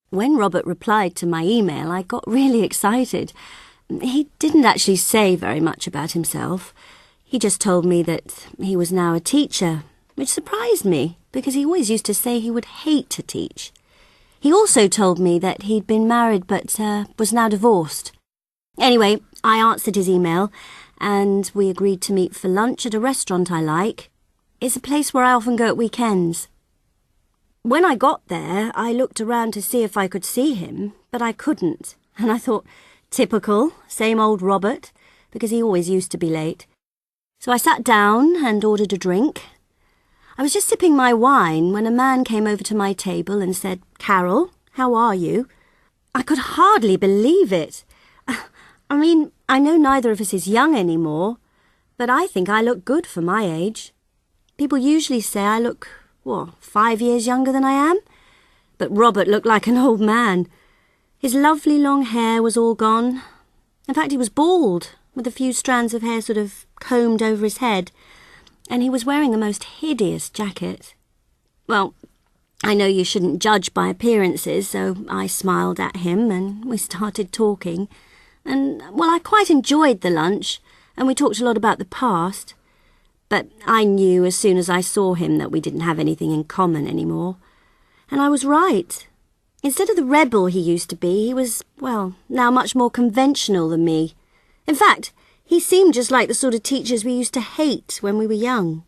When Robert replied to my email, I got really excited. He didn't actually say very much about himself. He just told me that he was now a teacher, which surprised me, because he always used to say he would hate to teach. He also told me that he'd been married but was now divorced. Anyway, I answered his email, and we agreed to meet for lunch at a restaurant I like. It's a place where I often go at weekends. When I got there, I looked around to see if I could see him, but I couldn't, and I thought, typical, same old Robert, because he always used to be late. So I sat down and ordered a drink. I was just sipping my wine when a man came over to my table and said, "Carol, how are you?" I could hardly believe it. I mean, I know neither of us is young anymore, but I think I look good for my age. People usually say I look, 5 years younger than I am? But Robert looked like an old man. His lovely long hair was all gone. In fact, he was bald, with a few strands of hair sort of combed over his head, and he was wearing the most hideous jacket. Well, I know you shouldn't judge by appearances, so I smiled at him and we started talking. And, I quite enjoyed the lunch, and we talked a lot about the past. But I knew as soon as I saw him that we didn't have anything in common anymore. And I was right. Instead of the rebel he used to be, he was, now much more conventional than me. In fact, he seemed just like the sort of teachers we used to hate when we were young.